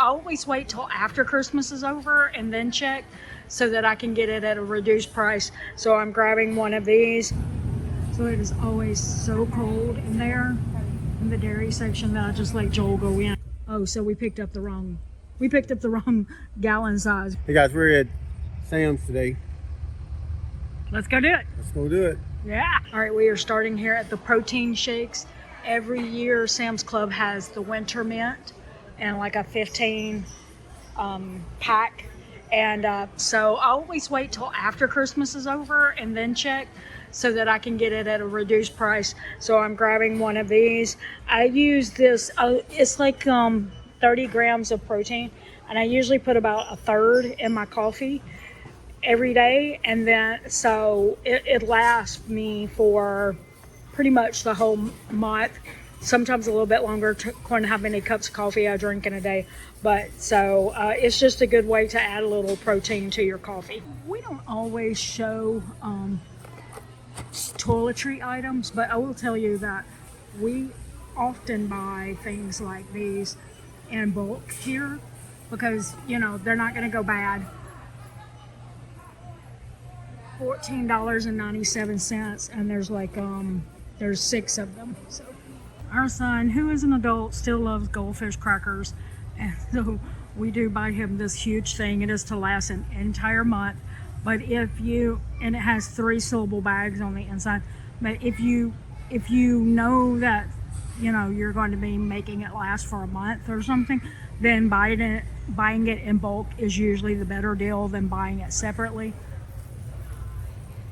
always wait till after Christmas is over and then check so that I can get it at a reduced price. So I'm grabbing one of these. So it is always so cold in there in the dairy section that I just let Joel go in. Oh, so we picked up the wrong gallon size. Hey guys, we're at Sam's today. Let's go do it. Let's go do it. Yeah. All right, we are starting here at the protein shakes. Every year Sam's Club has the winter mint and like a 15 pack. And so I always wait till after Christmas is over and then check so that I can get it at a reduced price. So I'm grabbing one of these. I use this, it's like 30 grams of protein, and I usually put about a third in my coffee every day. And then so it lasts me for pretty much the whole month, sometimes a little bit longer according to how many cups of coffee I drink in a day. But so it's just a good way to add a little protein to your coffee. We don't always show toiletry items, but I will tell you that we often buy things like these in bulk here because, you know, they're not going to go bad. $14.97, and there's like there's 6 of them. So our son, who is an adult, still loves goldfish crackers, and so we do buy him this huge thing. It is to last an entire month, but and it has 3 syllable bags on the inside, but if you know that, you know, you're going to be making it last for a month or something, then buying it in bulk is usually the better deal than buying it separately.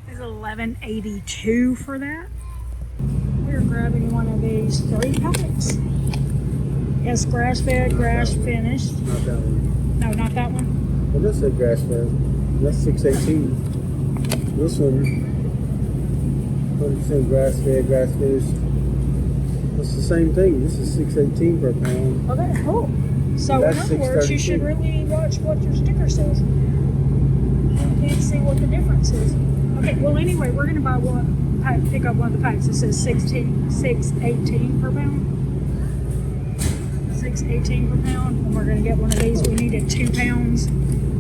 It's $11.82 for that. We're grabbing one of these 3 packs. It's grass-fed, grass-finished. Not that one. No, not that one. Well, this is grass-fed. That's $6.18. This one, 100% grass-fed, grass-finished. It's the same thing. This is $6.18 per pound. Okay, cool. So in other words, you should really watch what your sticker says. You can't see what the difference is. Okay, well anyway, we're gonna buy pick up one of the packs. It says $6.18 per pound. $6.18 per pound, and we're gonna get one of these. We needed 2 pounds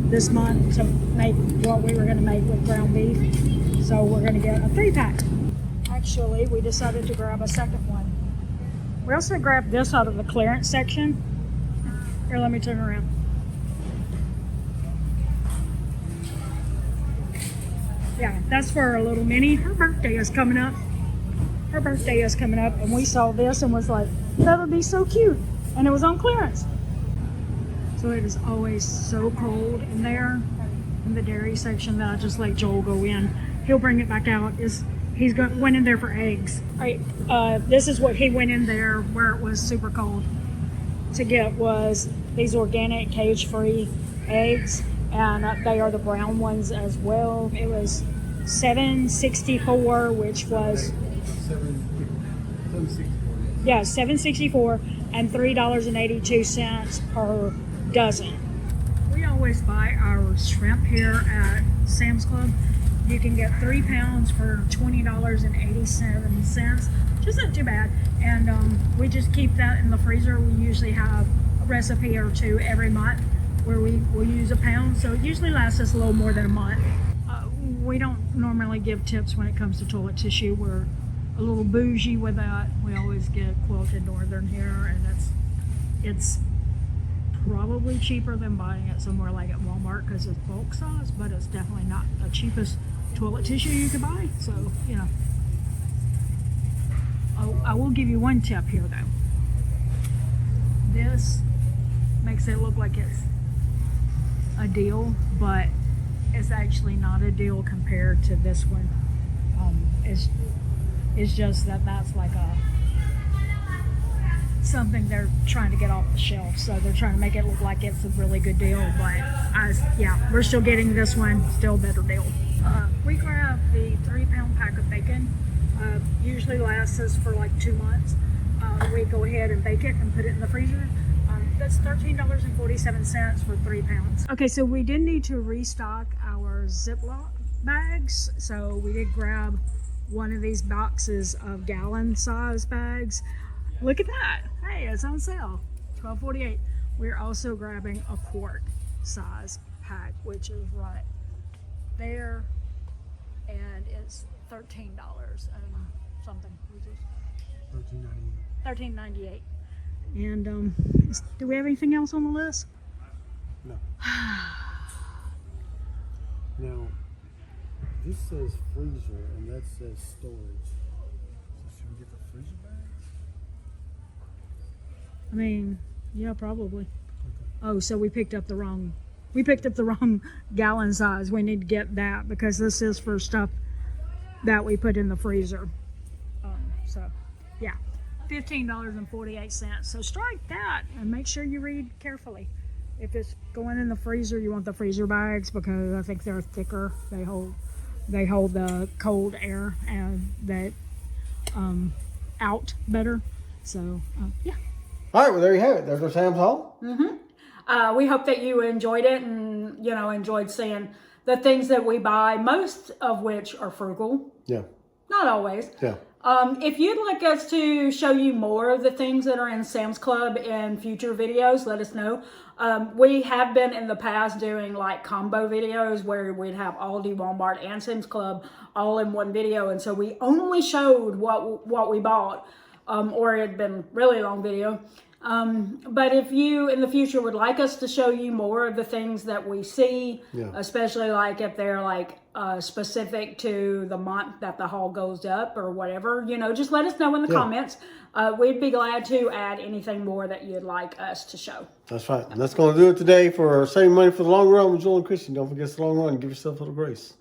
this month to make what we were gonna make with ground beef. So we're gonna get a 3-pack. Actually, we decided to grab a second one. We also grabbed this out of the clearance section. Here, let me turn around. Yeah, that's for our little Minnie. Her birthday is coming up. And we saw this and was like, that would be so cute. And it was on clearance. So it is always so cold in there in the dairy section that I just let Joel go in. He'll bring it back out. Went in there for eggs. This is what he went in there where it was super cold to get, was these organic cage-free eggs. And they are the brown ones as well. It was $7.64, which was $7.64 and $3.82 per dozen. We always buy our shrimp here at Sam's Club. You can get 3 pounds for $20.87. Just not too bad. And we just keep that in the freezer. We usually have a recipe or 2 every month where we will use a pound, so it usually lasts us a little more than a month. We don't normally give tips when it comes to toilet tissue. We're a little bougie with that. We always get Quilted Northern here, and it's probably cheaper than buying it somewhere like at Walmart because it's bulk size, but it's definitely not the cheapest toilet tissue you could buy. So, you know, I will give you one tip here though. This makes it look like it's a deal, but it's actually not a deal compared to this one. It's just that's like something they're trying to get off the shelf, so they're trying to make it look like it's a really good deal, but yeah, we're still getting this one, still a better deal. We grab the 3-pound pack of bacon. Usually lasts us for like 2 months. We go ahead and bake it and put it in the freezer. That's $13.47 for 3 pounds. Okay, so we did need to restock our Ziploc bags. So we did grab one of these boxes of gallon size bags. Look at that. Hey, it's on sale. $12.48. We're also grabbing a quart size pack, which is right there, and it's $13 and something, which is $13.98. And do we have anything else on the list? No. Now, this says freezer and that says storage. So should we get the freezer bags? I mean, yeah, probably. Okay. Oh, so we picked up the wrong gallon size. We need to get that because this is for stuff that we put in the freezer. So, yeah, $15.48. So strike that and make sure you read carefully. If it's going in the freezer, you want the freezer bags because I think they're thicker. They hold the cold air and that out better. So, yeah. All right, well, there you have it. There's our Sam's haul. We hope that you enjoyed it and, enjoyed seeing the things that we buy, most of which are frugal. Yeah. Not always. Yeah. If you'd like us to show you more of the things that are in Sam's Club in future videos, let us know. We have been in the past doing like combo videos where we'd have Aldi, Walmart, and Sam's Club all in one video. And so we only showed what we bought, or it had been really long video. But if you in the future would like us to show you more of the things that we see, especially like if they're like specific to the month that the haul goes up or whatever, just let us know in the comments. We'd be glad to add anything more that you'd like us to show. That's right. And that's going to do it today for saving money for the long run with Joel and Christian. Don't forget the long run. Give yourself a little grace.